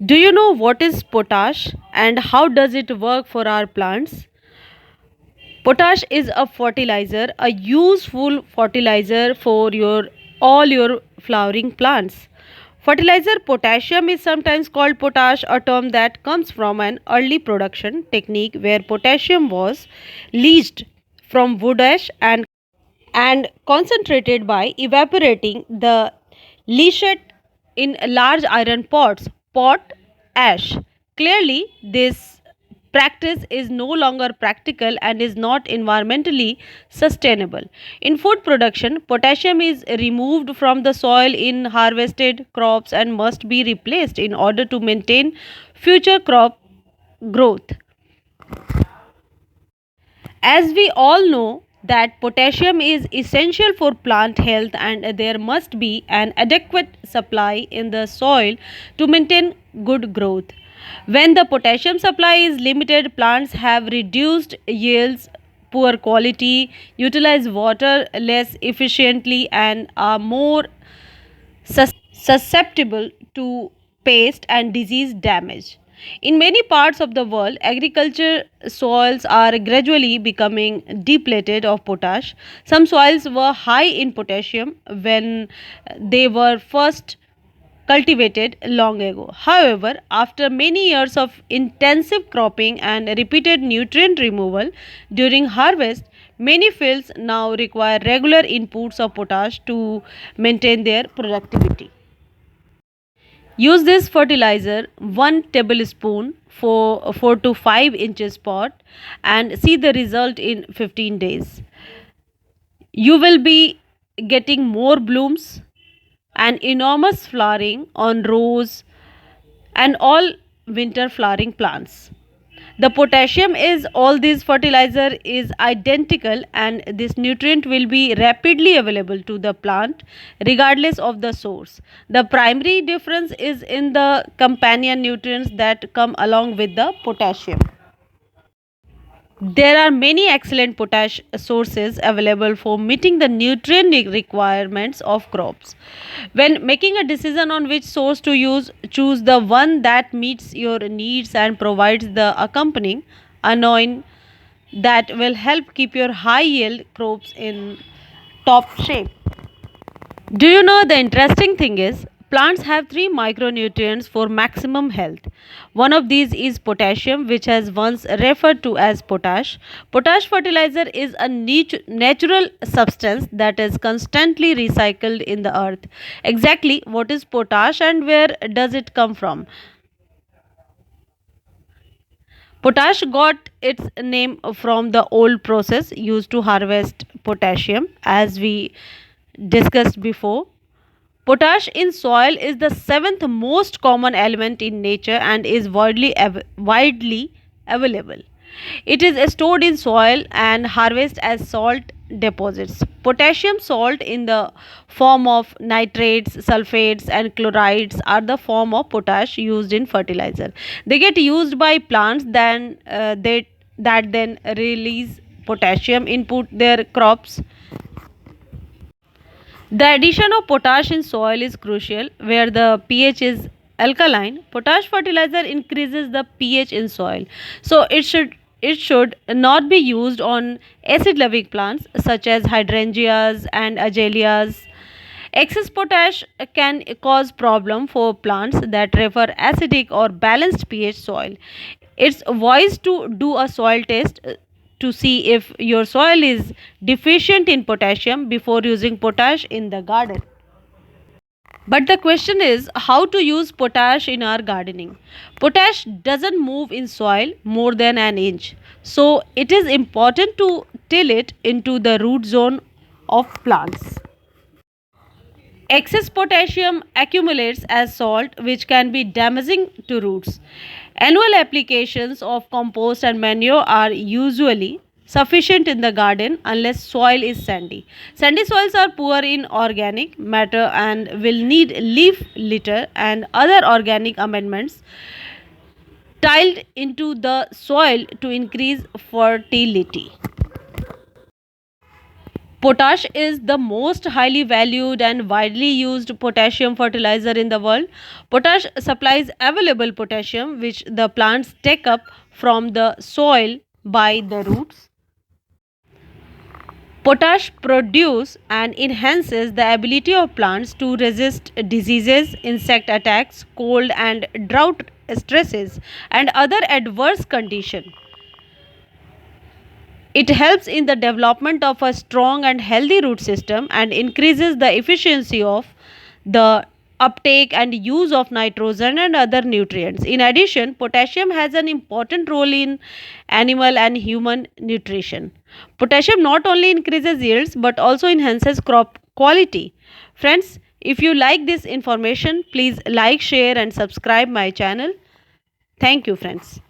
Do you know what is potash and how does it work for our plants? Potash is a fertilizer, a useful fertilizer for your all your flowering plants. Fertilizer potassium is sometimes called potash, a term that comes from an early production technique where potassium was leached from wood ash and concentrated by evaporating the lechet in large iron pots, pot ash. Clearly, this practice is no longer practical and is not environmentally sustainable. In food production, potassium is removed from the soil in harvested crops and must be replaced in order to maintain future crop growth. As we all know that potassium is essential for plant health and there must be an adequate supply in the soil to maintain good growth. When the potassium supply is limited, plants have reduced yields, poor quality, utilize water less efficiently and are more susceptible to pest and disease damage. In many parts of the world, agriculture soils are gradually becoming depleted of potash. Some soils were high in potassium when they were first cultivated long ago. However, after many years of intensive cropping and repeated nutrient removal during harvest, many fields now require regular inputs of potash to maintain their productivity. Use this fertilizer 1 tablespoon for 4 to 5 inches pot and see the result in 15 days. You will be getting more blooms and enormous flowering on rose and all winter flowering plants. The potassium is all these fertilizer is identical and this nutrient will be rapidly available to the plant regardless of the source. The primary difference is in the companion nutrients that come along with the potassium. There are many excellent potash sources available for meeting the nutrient requirements of crops. When making a decision on which source to use, choose the one that meets your needs and provides the accompanying anoin that will help keep your high yield crops in top shape. Do you know the interesting thing is plants have three micronutrients for maximum health. One of these is potassium, which has once referred to as potash. Potash fertilizer is a natural substance that is constantly recycled in the earth. Exactly what is potash and where does it come from? Potash got its name from the old process used to harvest potassium, as we discussed before. Potash in soil is the seventh most common element in nature and is widely available. It is stored in soil and harvested as salt deposits. Potassium salt in the form of nitrates, sulfates and chlorides are the form of potash used in fertilizer. They get used by plants that then release potassium input their crops. The addition of potash in soil is crucial where the pH is alkaline. Potash fertilizer increases the pH in soil. So it should not be used on acid loving plants such as hydrangeas and azaleas. Excess potash can cause problem for plants that prefer acidic or balanced pH soil. It's wise to do a soil test to see if your soil is deficient in potassium before using potash in the garden. But the question is how to use potash in our gardening. Potash doesn't move in soil more than an inch. So it is important to till it into the root zone of plants. Excess potassium accumulates as salt, which can be damaging to roots. Annual applications of compost and manure are usually sufficient in the garden unless soil is sandy. Sandy soils are poor in organic matter and will need leaf litter and other organic amendments tiled into the soil to increase fertility. Potash is the most highly valued and widely used potassium fertilizer in the world. Potash supplies available potassium which the plants take up from the soil by the roots. Potash produces and enhances the ability of plants to resist diseases, insect attacks, cold and drought stresses, and other adverse conditions. It helps in the development of a strong and healthy root system and increases the efficiency of the uptake and use of nitrogen and other nutrients. In addition, potassium has an important role in animal and human nutrition. Potassium not only increases yields but also enhances crop quality. Friends, if you like this information, please like, share and subscribe my channel. Thank you friends.